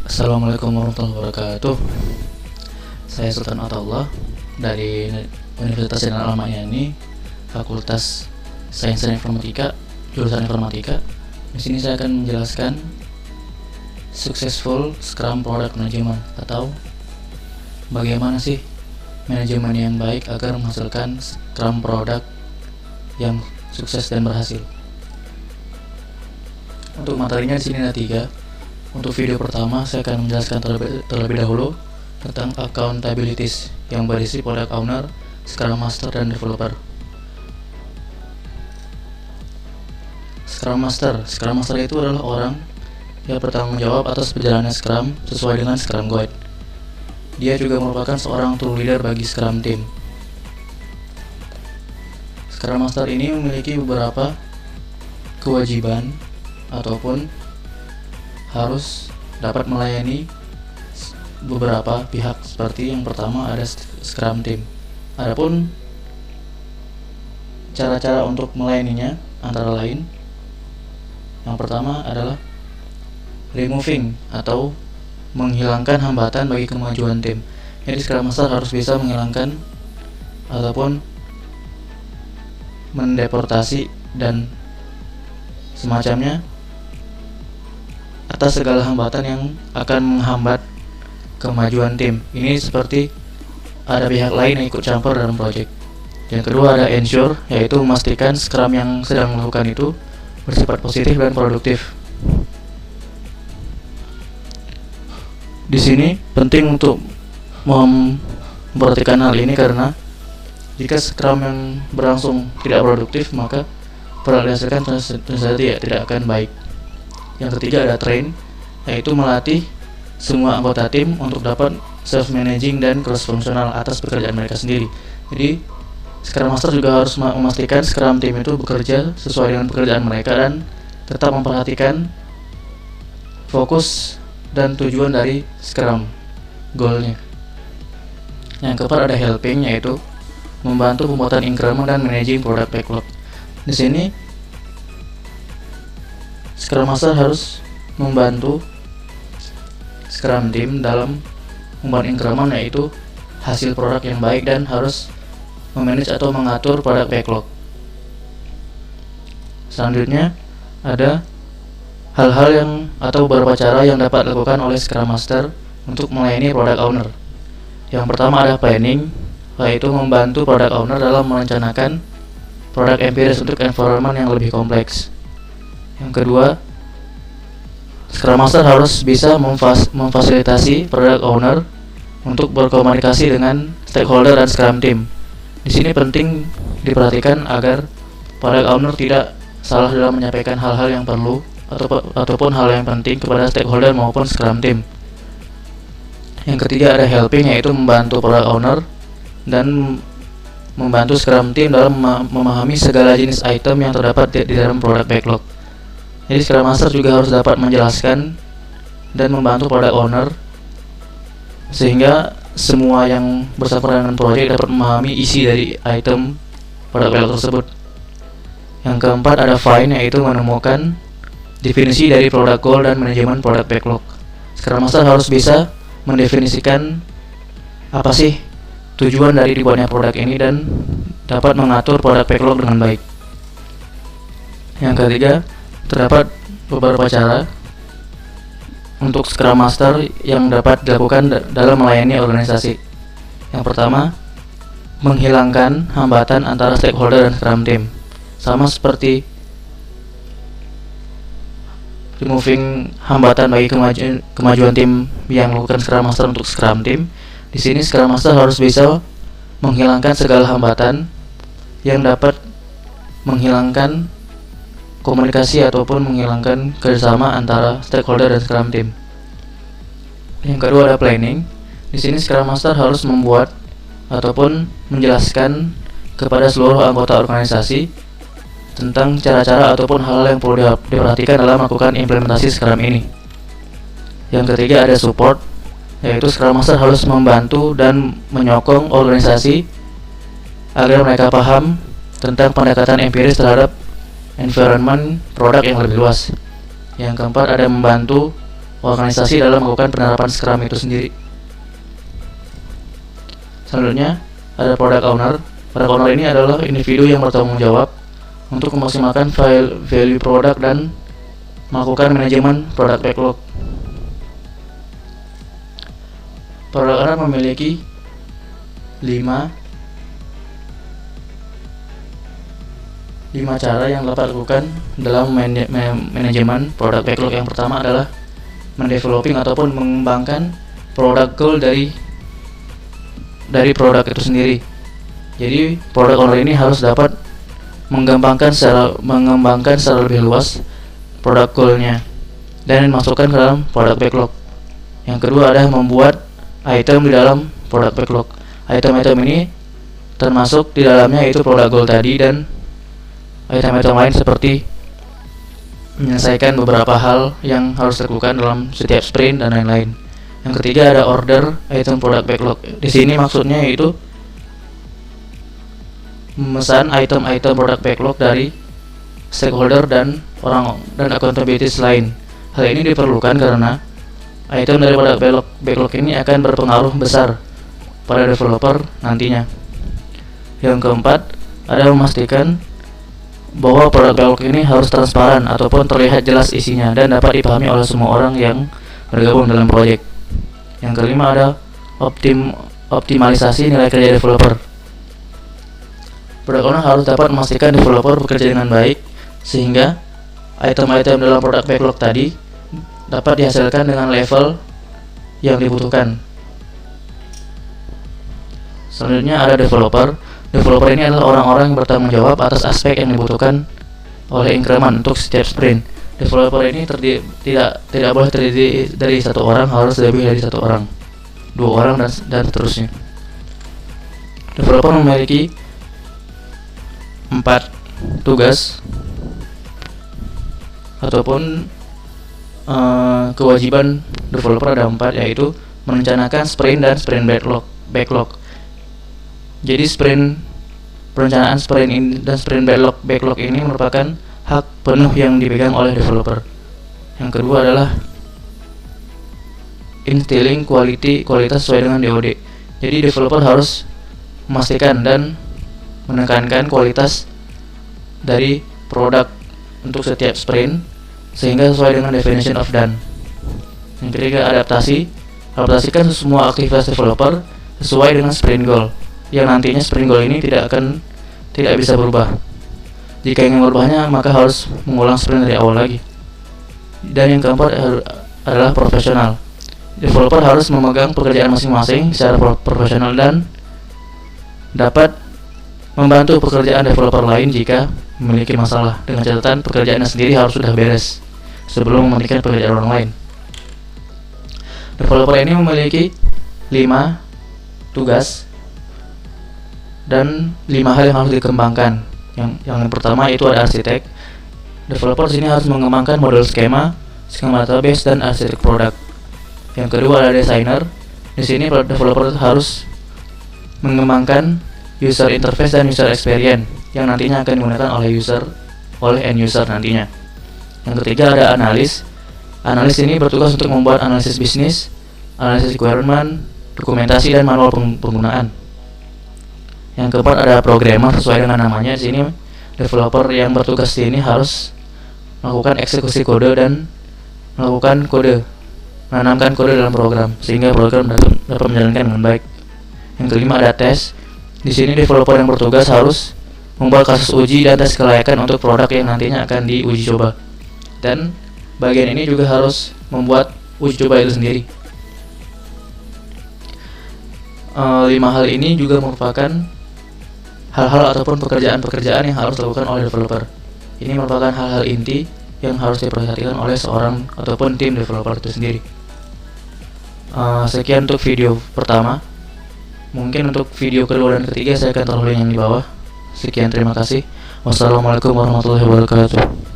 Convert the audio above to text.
Assalamualaikum warahmatullahi wabarakatuh. Saya Sultan Atullah dari Universitas Jenderal Ahmad Yani, Fakultas Sains dan Informatika, jurusan Informatika. Di sini saya akan menjelaskan Successful Scrum Product Management, atau bagaimana sih manajemen yang baik agar menghasilkan Scrum product yang sukses dan berhasil. Untuk materinya di sini ada 3. Untuk video pertama, saya akan menjelaskan terlebih dahulu tentang accountabilities yang berisi product owner, Scrum Master, dan developer. Scrum Master itu adalah orang yang bertanggung jawab atas perjalanan Scrum sesuai dengan Scrum Guide. Dia juga merupakan seorang true leader bagi Scrum team. Scrum Master ini memiliki beberapa kewajiban ataupun harus dapat melayani beberapa pihak, seperti yang pertama ada Scrum team. Adapun cara-cara untuk melayaninya antara lain, yang pertama adalah removing atau menghilangkan hambatan bagi kemajuan tim. Jadi Scrum Master harus bisa menghilangkan ataupun mendeportasi dan semacamnya atas segala hambatan yang akan menghambat kemajuan tim. Ini seperti ada pihak lain yang ikut campur dalam proyek. Yang kedua ada ensure, yaitu memastikan Scrum yang sedang melakukan itu bersifat positif dan produktif. Di sini penting untuk memperhatikan hal ini, karena jika Scrum yang berlangsung tidak produktif, maka produk yang dihasilkan tentu saja tidak akan baik. Yang ketiga ada train, yaitu melatih semua anggota tim untuk dapat self-managing dan cross-functional atas pekerjaan mereka sendiri. Jadi Scrum Master juga harus memastikan Scrum team itu bekerja sesuai dengan pekerjaan mereka dan tetap memperhatikan fokus dan tujuan dari Scrum goalnya. Yang keempat ada helping, yaitu membantu pembuatan increment dan managing product backlog. Di sini Scrum Master harus membantu Scrum team dalam membuat increment, yaitu hasil produk yang baik, dan harus memanage atau mengatur produk backlog. Selanjutnya ada hal-hal yang atau beberapa cara yang dapat dilakukan oleh Scrum Master untuk melayani product owner. Yang pertama ada planning, yaitu membantu product owner dalam merencanakan produk empiris untuk environment yang lebih kompleks. Yang kedua, Scrum Master harus bisa memfasilitasi product owner untuk berkomunikasi dengan stakeholder dan Scrum team. Di sini penting diperhatikan agar product owner tidak salah dalam menyampaikan hal-hal yang perlu ataupun hal yang penting kepada stakeholder maupun Scrum team. Yang ketiga ada helping, yaitu membantu product owner dan membantu Scrum team dalam memahami segala jenis item yang terdapat di dalam product backlog. Jadi Scrum Master juga harus dapat menjelaskan dan membantu product owner sehingga semua yang bersangkutan dengan proyek dapat memahami isi dari item product backlog tersebut. Yang keempat ada find, yaitu menemukan definisi dari product goal dan manajemen product backlog. Scrum Master harus bisa mendefinisikan apa sih tujuan dari dibuatnya produk ini dan dapat mengatur product backlog dengan baik. Yang ketiga, terdapat beberapa cara untuk Scrum Master yang dapat dilakukan dalam melayani organisasi. Yang pertama, menghilangkan hambatan antara stakeholder dan Scrum team. Sama seperti removing hambatan bagi kemajuan tim yang melakukan Scrum Master untuk Scrum team. Di sini Scrum Master harus bisa menghilangkan segala hambatan yang dapat menghilangkan komunikasi ataupun menghilangkan kerjasama antara stakeholder dan Scrum team. Yang kedua ada planning. Di sini Scrum Master harus membuat ataupun menjelaskan kepada seluruh anggota organisasi tentang cara-cara ataupun hal yang perlu diperhatikan dalam melakukan implementasi Scrum ini. Yang ketiga ada support, yaitu Scrum Master harus membantu dan menyokong organisasi agar mereka paham tentang pendekatan empiris terhadap environment produk yang lebih luas. Yang keempat ada membantu organisasi dalam melakukan penerapan Scrum itu sendiri. Selanjutnya ada Product Owner. Product Owner ini adalah individu yang bertanggung jawab untuk memaksimalkan value produk dan melakukan manajemen product backlog. Product Owner memiliki 5 cara yang dapat dilakukan dalam manajemen product backlog. Yang pertama adalah mendeveloping ataupun mengembangkan product goal dari produk itu sendiri. Jadi product owner ini harus dapat mengembangkan secara lebih luas product goal-nya dan masukkan ke dalam product backlog. Yang kedua adalah membuat item di dalam product backlog. Item-item ini termasuk di dalamnya yaitu product goal tadi dan item-item lain seperti menyelesaikan beberapa hal yang harus dilakukan dalam setiap sprint dan lain-lain. Yang ketiga ada order item product backlog. Di sini maksudnya yaitu memesan item-item product backlog dari stakeholder dan accountabilities lain. Hal ini diperlukan karena item dari product backlog ini akan berpengaruh besar pada developer nantinya. Yang keempat ada memastikan bahwa produk backlog ini harus transparan ataupun terlihat jelas isinya dan dapat dipahami oleh semua orang yang bergabung dalam proyek. Yang kelima ada optimalisasi nilai kerja developer. Product owner harus dapat memastikan developer bekerja dengan baik sehingga item-item dalam produk backlog tadi dapat dihasilkan dengan level yang dibutuhkan. Selanjutnya ada developer. Developer ini adalah orang-orang yang bertanggung jawab atas aspek yang dibutuhkan oleh increment untuk setiap sprint. Developer ini tidak boleh terdiri dari satu orang, harus lebih dari satu orang, 2 orang dan seterusnya. Developer memiliki 4 tugas ataupun kewajiban developer ada 4, yaitu merencanakan sprint dan sprint backlog. Jadi perencanaan sprint ini dan sprint backlog ini merupakan hak penuh yang dipegang oleh developer. Yang kedua adalah instilling kualitas sesuai dengan DoD. Jadi developer harus memastikan dan menekankan kualitas dari produk untuk setiap sprint sehingga sesuai dengan definition of done. Yang ketiga adaptasi. Adaptasikan semua aktivitas developer sesuai dengan sprint goal, yang nantinya sprint goal ini tidak bisa berubah. Jika ingin merubahnya maka harus mengulang sprint dari awal lagi. Dan yang keempat adalah profesional. Developer harus memegang pekerjaan masing-masing secara profesional dan dapat membantu pekerjaan developer lain jika memiliki masalah, dengan catatan pekerjaannya sendiri harus sudah beres sebelum memberikan pekerjaan orang lain. Developer ini memiliki 5 tugas dan 5 hal yang harus dikembangkan. Yang pertama itu ada arsitek. Developer sini harus mengembangkan model skema database dan arsitek produk. Yang kedua ada designer. Di sini developer harus mengembangkan user interface dan user experience yang nantinya akan digunakan oleh end user nantinya. Yang ketiga ada analis. Analis ini bertugas untuk membuat analisis bisnis, analisis requirement, dokumentasi dan manual penggunaan. Yang keempat ada programmer. Sesuai dengan namanya, di sini developer yang bertugas di sini harus melakukan eksekusi kode dan menanamkan kode dalam program sehingga program dapat menjalankan dengan baik. Yang kelima ada tes. Di sini developer yang bertugas harus membuat kasus uji dan tes kelayakan untuk produk yang nantinya akan diuji coba. Dan bagian ini juga harus membuat uji coba itu sendiri. 5 hal ini juga merupakan hal-hal ataupun pekerjaan yang harus dilakukan oleh developer. Ini merupakan hal-hal inti yang harus diperhatikan oleh seorang ataupun tim developer itu sendiri. Sekian untuk video pertama. Mungkin untuk video kedua dan ketiga saya akan taruh link yang di bawah. Sekian, terima kasih. Wassalamualaikum warahmatullahi wabarakatuh.